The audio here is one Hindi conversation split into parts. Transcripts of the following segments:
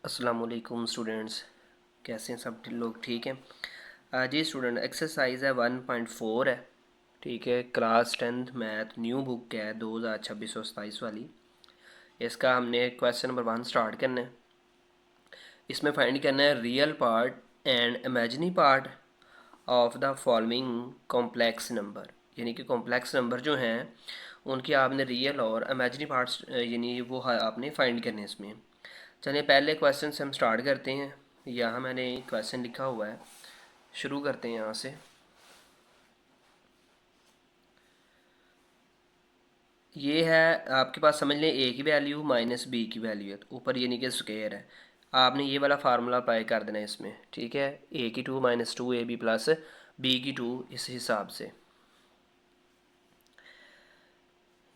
अस्सलाम वालेकुम स्टूडेंट्स, कैसे हैं सब लोग? ठीक हैं जी स्टूडेंट। एक्सरसाइज है 1.4 है, ठीक है। Class 10th math new book है 2026-27 वाली। इसका हमने क्वेश्चन नंबर 1 स्टार्ट करना है। इसमें फाइंड करना है real part and imaginary part of the following complex number. यानी कि कॉम्प्लेक्स नंबर जो हैं उनके आपने रियल और इमेजिनरी पार्ट्स यानी वो आपने फाइंड करने हैं इसमें। चलिए पहले क्वेश्चन से हम स्टार्ट करते हैं। यहाँ मैंने क्वेश्चन लिखा हुआ है, शुरू करते हैं यहाँ से। ये है आपके पास, समझ लें ए की वैल्यू माइनस बी की वैल्यू है, तो ऊपर यानी कि स्क्वायर है। आपने ये वाला फार्मूला अप्लाई कर देना है इसमें, ठीक है। ए की 2 माइनस 2ab प्लस बी की 2, इस हिसाब से।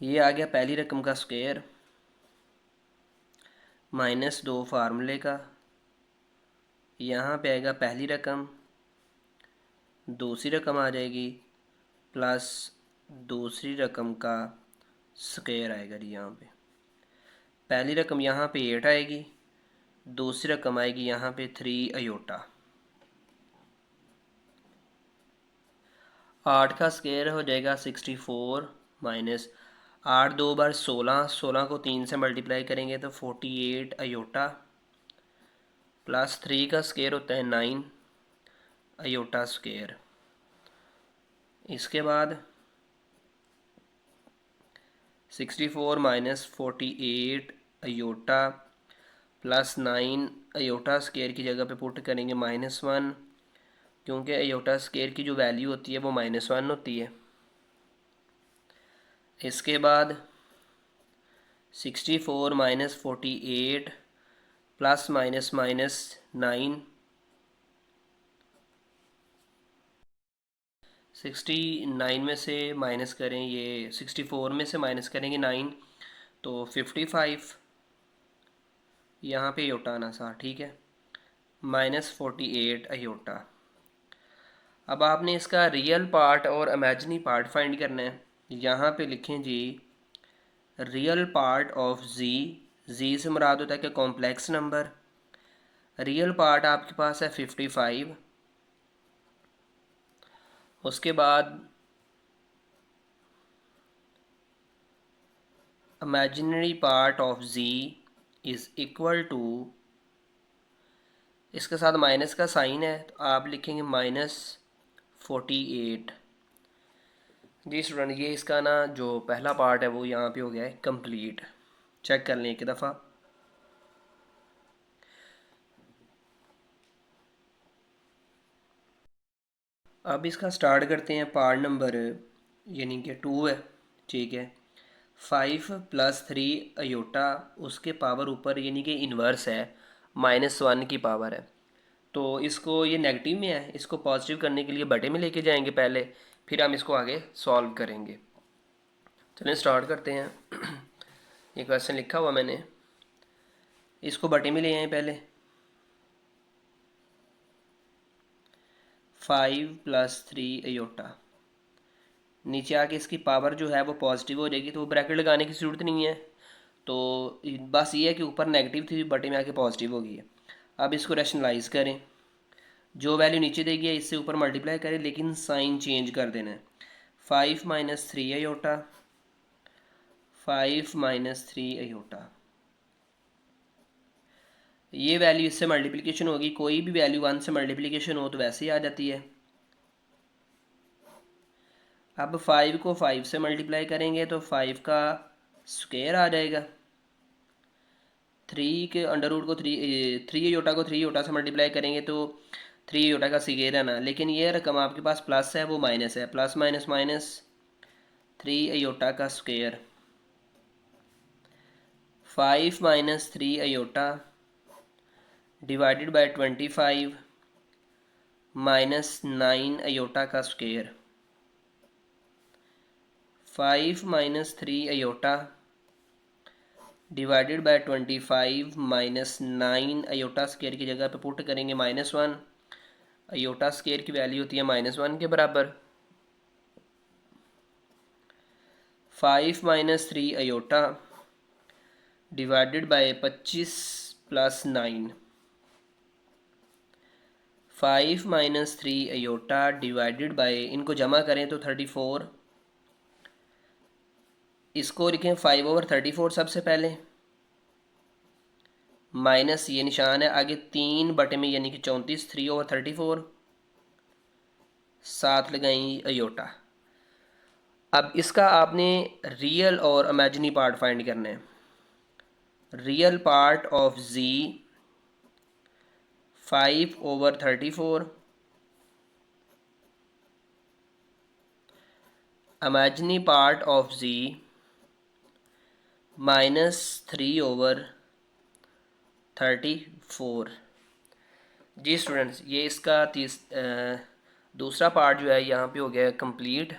ये आ गया पहली रकम का स्क्वायर माइनस 2 फार्मूले का। यहाँ पे आएगा पहली रकम, दूसरी रकम आ जाएगी प्लस दूसरी रकम का स्क्वायर आएगा जी। यहाँ पे पहली रकम यहाँ पे 8 आएगी, दूसरी रकम आएगी यहाँ पे 3 अयोटा। 8 का स्क्वायर हो जाएगा 64 माइनस 8 दो बार 16, 16 को 3 से मल्टीप्लाई करेंगे तो 48 अयोटा, प्लस 3 का स्क्वायर होता है 9 अयोटा स्क्वायर। इसके बाद 64 minus 48 iota plus 9 iota square की जगह पे पुट करेंगे -1, क्योंकि अयोटा स्क्वायर की जो वैल्यू होती है वो -1 होती है। इसके बाद 64 माइनस 48 प्लस माइनस माइनस 9, 69 में से माइनस करें, ये 64 में से माइनस करेंगे 9 तो 55, यहाँ पे अयोटा आना सा, ठीक है, -48 अयोटा। अब आपने इसका रियल पार्ट और इमेजिनरी पार्ट फाइंड करना है। यहाँ पे लिखें जी रियल पार्ट ऑफ जी से मुराद होता है कि कॉम्प्लेक्स नंबर। रियल पार्ट आपके पास है 55। उसके बाद imaginary part of z is equal to, इसके साथ माइनस का साइन है तो आप लिखेंगे -48। जी स्टूडेंट, ये इसका ना जो पहला पार्ट है वो यहाँ पे हो गया है कंप्लीट। चेक कर लें एक दफ़ा। अब इसका स्टार्ट करते हैं पार्ट नंबर, यानी कि 2 है, ठीक है। 5 प्लस 3 अयोटा, उसके पावर ऊपर यानी कि इन्वर्स है, -1 की पावर है। तो इसको, ये नेगेटिव में है, इसको पॉजिटिव करने के लिए बटे में लेके जाएंगे पहले, फिर हम इसको आगे सॉल्व करेंगे। चलें स्टार्ट करते हैं। ये क्वेश्चन लिखा हुआ मैंने, इसको बटे में ले आए पहले। 5 प्लस 3 अयोटा, नीचे आके इसकी पावर जो है वो पॉजिटिव हो जाएगी, तो वो ब्रैकेट लगाने की ज़रूरत नहीं है। तो बस ये है कि ऊपर नेगेटिव थी, बटे में आके पॉजिटिव हो गई है। अब इसको रैशनलाइज करें, जो वैल्यू नीचे देगी है इससे ऊपर मल्टीप्लाई करें, लेकिन साइन चेंज कर देना है। 5 माइनस 3 अयोटा, 5 माइनस 3 अयोटा, ये वैल्यू इससे मल्टीप्लिकेशन होगी। कोई भी वैल्यू 1 से मल्टीप्लिकेशन हो तो वैसे ही आ जाती है। अब 5 को 5 से मल्टीप्लाई करेंगे तो 5 का स्क्वायर आ जाएगा। 3 के अंडर रूट को 3 योटा को 3 योटा से मल्टीप्लाई करेंगे तो 3 योटा का स्क्वायर आना, लेकिन ये रकम आपके पास प्लस है वो माइनस है, प्लस माइनस माइनस 3 अयोटा का square. 5 minus 3 iota divided by 25 minus 9 iota का square. 5 minus 3 iota divided by 25 minus 9 iota square की जगह पे पुट करेंगे -1। अयोटा स्क्वायर की वैल्यू होती है -1 के बराबर। 5 minus 3 iota divided by 25 plus 9, 5 minus 3 iota divided by, इनको जमा करें तो 34, इसको लिखें 5/34 सबसे पहले, माइनस ये निशान है आगे 3 बटे में यानी कि 34, 3/34, साथ लगाई अयोटा। अब इसका आपने रियल और इमेजिनरी पार्ट फाइंड करना है। Real part of z 5/34, imaginary part of z -3/34। जी स्टूडेंट्स, ये इसका दूसरा पार्ट जो है यहाँ पे हो गया कंप्लीट।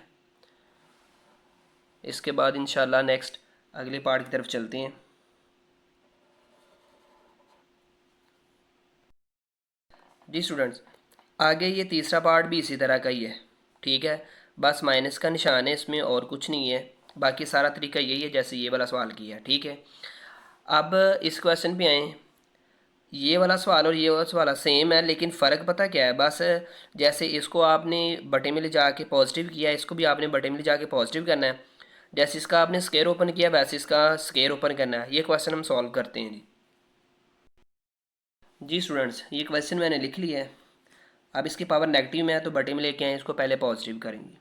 इसके बाद इंशाल्लाह नेक्स्ट अगले पार्ट की तरफ चलते हैं। जी स्टूडेंट्स, आगे ये तीसरा पार्ट भी इसी तरह का ही है, ठीक है, बस माइनस का निशान है इसमें और कुछ नहीं है, बाकी सारा तरीका यही है जैसे ये वाला सवाल किया, ठीक है। अब इस क्वेश्चन पे आएँ। ये वाला सवाल और ये वाला सवाल सेम है, लेकिन फ़र्क पता क्या है, बस जैसे इसको आपने बटे में ले जाके पॉजिटिव किया, इसको भी आपने बटे में ले जाके पॉजिटिव करना है। जैसे इसका आपने स्केयर ओपन किया वैसे इसका स्केयर ओपन करना है। ये क्वेश्चन हम सॉल्व करते हैं जी। जी स्टूडेंट्स, ये क्वेश्चन मैंने लिख लिया है। अब इसकी पावर नेगेटिव में है तो बटे में लेके आए, इसको पहले पॉजिटिव करेंगे।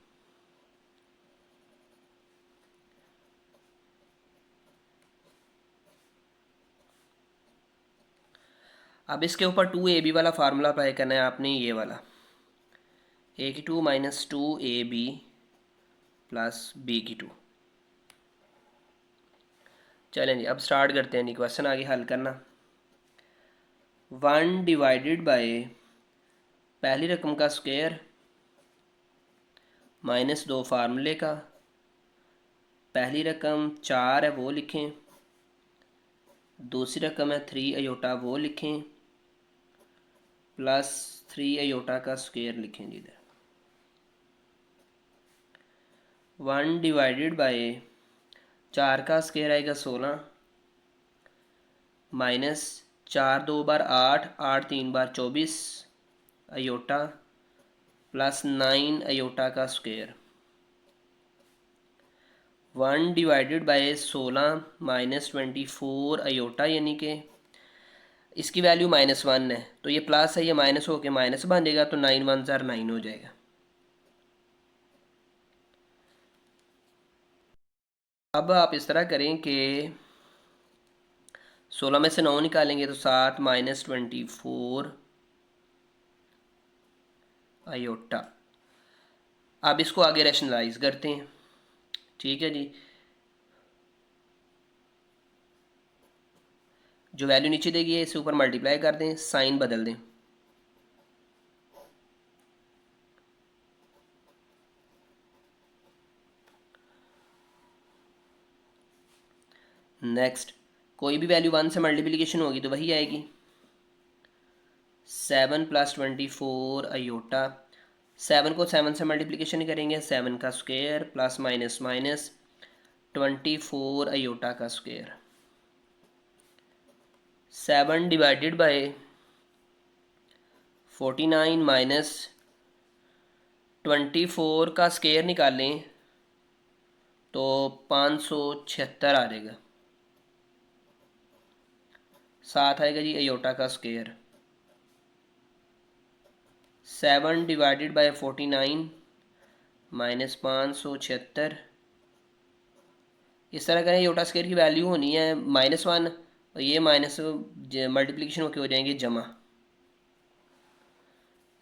अब इसके ऊपर 2ab वाला फार्मूला अप्लाई करना है आपने, ये वाला a की 2 माइनस 2ab प्लस b की 2। चलें जी, अब स्टार्ट करते हैं जी क्वेश्चन आगे हल करना। 1 डिवाइडेड बाय पहली रकम का स्क्वायर माइनस 2 फार्मूले का, पहली रकम 4 है वो लिखें, दूसरी रकम है 3 अयोटा वो लिखें, प्लस 3 अयोटा का स्क्वायर लिखें जी इधर। 1 डिवाइडेड बाय 4 का स्क्वायर आएगा 16, माइनस 4 2 बार 8, 8 3 बार 24 अयोटा, प्लस 9 अयोटा का square. 1 divided by 16 minus 24 iota, यानी कि इसकी वैल्यू -1 है तो ये प्लस है, ये माइनस होके माइनस बन जाएगा, तो 9 1 ज़ार 9 हो जाएगा। अब आप इस तरह करें कि 16 में से 9 निकालेंगे तो 7 माइनस 24 अयोटा। अब इसको आगे रैशनलाइज करते हैं, ठीक है जी। जो वैल्यू नीचे देगी इसे ऊपर मल्टीप्लाई कर दें, साइन बदल दें। नेक्स्ट, कोई भी वैल्यू 1 से मल्टीप्लिकेशन होगी तो वही आएगी। 7 प्लस 24 अयोटा, 7 को 7 से मल्टीप्लिकेशन करेंगे, 7 का square plus minus minus 24 iota का स्क्वायर। 7 डिवाइडेड बाय 49 माइनस 24 का स्क्वायर निकालें तो 576 आ जाएगा, साथ आएगा जी अयोटा का स्क्वायर। 7 डिवाइडेड बाय 49 माइनस 576, इस तरह करें। अयोटा स्क्वायर की वैल्यू होनी है -1 और ये माइनस मल्टीप्लिकेशन होके हो जाएंगे जमा।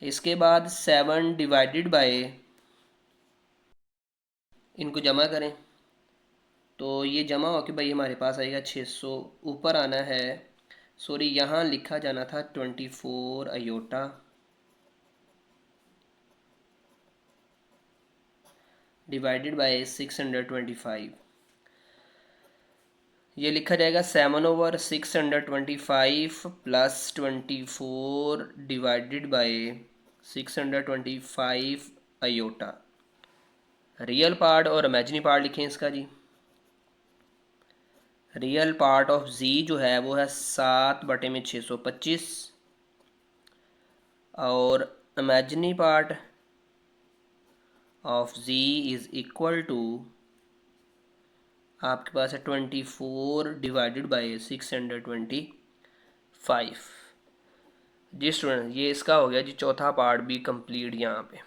इसके बाद 7 डिवाइडेड बाय, इनको जमा करें तो ये जमा हो के भाई हमारे पास आएगा 600, ऊपर आना है, सॉरी यहाँ लिखा जाना था 24 अयोटा डिवाइडेड बाय 625। ये लिखा जाएगा 7/625 plus 24 divided by 625 iota. Real part और इमेजिनरी पार्ट लिखें इसका जी। रियल पार्ट ऑफ z जो है वो है 7/625 और imaginary part of z is equal to आपके पास है 24/625। जी स्टूडेंट, ये इसका हो गया जी चौथा पार्ट भी कंप्लीट यहाँ पे।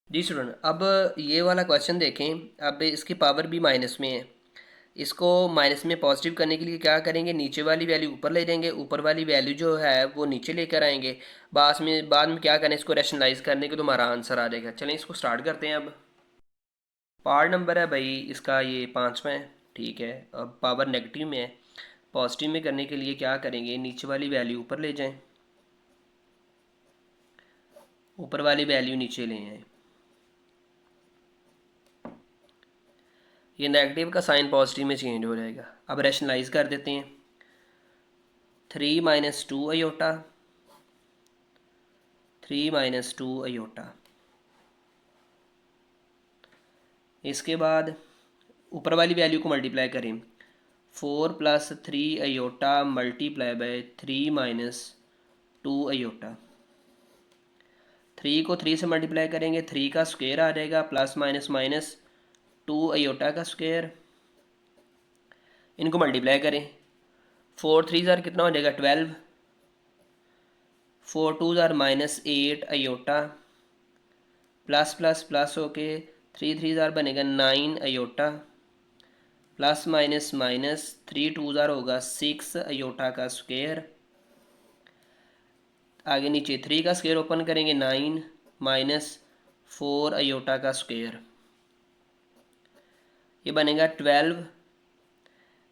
जी स्टूडेंट, अब ये वाला क्वेश्चन देखें। अब इसकी पावर भी माइनस में है। इसको माइनस में पॉजिटिव करने के लिए क्या करेंगे, नीचे वाली वैल्यू ऊपर ले जाएंगे, ऊपर वाली वैल्यू जो है वो नीचे लेकर आएंगे। बाद में क्या करें, इसको रैशनलाइज करने के तो हमारा आंसर आ जाएगा। चलें इसको स्टार्ट करते हैं। अब पार्ट नंबर है भाई इसका ये 5वां है, ठीक है। अब पावर नेगेटिव में है, पॉजिटिव में करने के लिए क्या करेंगे, नीचे वाली वैल्यू ऊपर ले जाएं, ऊपर वाली वैल्यू नीचे ले आए। ये नेगेटिव का साइन पॉजिटिव में चेंज हो जाएगा। अब रैशनलाइज कर देते हैं। 3 - 2 अयोटा, 3 - 2 अयोटा। इसके बाद ऊपर वाली वैल्यू को मल्टीप्लाई करें, 4 + 3 अयोटा मल्टीप्लाई बाय 3 - 2 अयोटा। 3 को 3 से मल्टीप्लाई करेंगे, 3 का स्क्वायर आ जाएगा, प्लस माइनस माइनस 2 अयोटा का स्क्वायर। इनको मल्टीप्लाई करें, 4 3 ज़ार कितना हो जाएगा 12, 4 2 ज़ार -8 अयोटा, प्लस प्लस प्लस होके 3 3 ज़ार बनेगा 9 अयोटा, प्लस माइनस माइनस 3 2 ज़ार होगा 6 अयोटा का स्क्वायर। आगे नीचे 3 का स्क्वायर ओपन करेंगे 9 -4 अयोटा का स्क्वायर। ये बनेगा 12।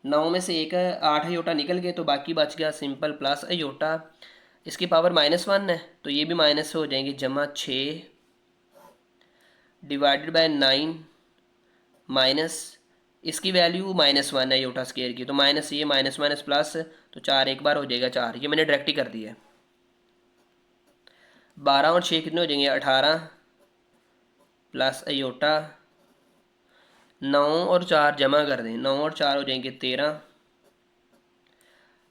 9 में से एक 8 अयोटा निकल गए तो बाकी बच गया सिंपल प्लस अयोटा। इसकी पावर -1 है तो ये भी माइनस हो जाएंगे, जमा 6 डिवाइडेड बाय 9 माइनस इसकी वैल्यू -1 है अयोटा स्क्वायर की, तो माइनस ये माइनस माइनस प्लस, तो 4 एक बार हो जाएगा 4। ये मैंने डायरेक्ट ही कर दिया है। 12 और 6 कितने हो जाएंगे 18 प्लस अयोटा। 9 और 4 जमा कर दें, 9 और 4 हो जाएंगे 13।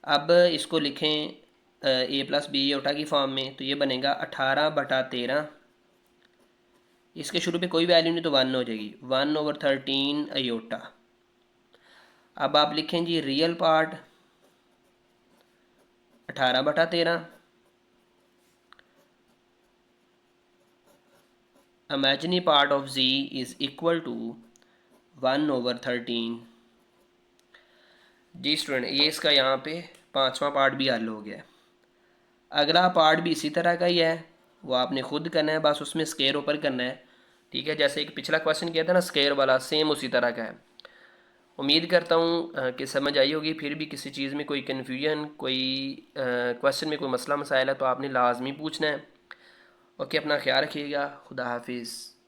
अब इसको लिखें a+b अयोटा की फॉर्म में, तो ये बनेगा 18/13। इसके शुरू पे कोई वैल्यू नहीं तो 1 हो जाएगी, 1/13 अयोटा। अब आप लिखें z real part 18/13, imaginary part of z is equal to 1/13। जी स्टूडेंट, ये इसका यहाँ पे 5वां पार्ट भी हल हो गया। अगला पार्ट भी इसी तरह का ही है, वो आपने खुद करना है, बस उसमें स्केयर ऊपर करना है, ठीक है। जैसे एक पिछला क्वेश्चन किया था ना स्केयर वाला, सेम उसी तरह का है। उम्मीद करता हूँ कि समझ आई होगी। फिर भी किसी चीज़ में कोई कन्फ्यूजन, कोई क्वेश्चन में कोई मसला मसाइल है तो आपने लाजमी पूछना है। ओके, अपना ख्याल रखिएगा। खुदा हाफिज़।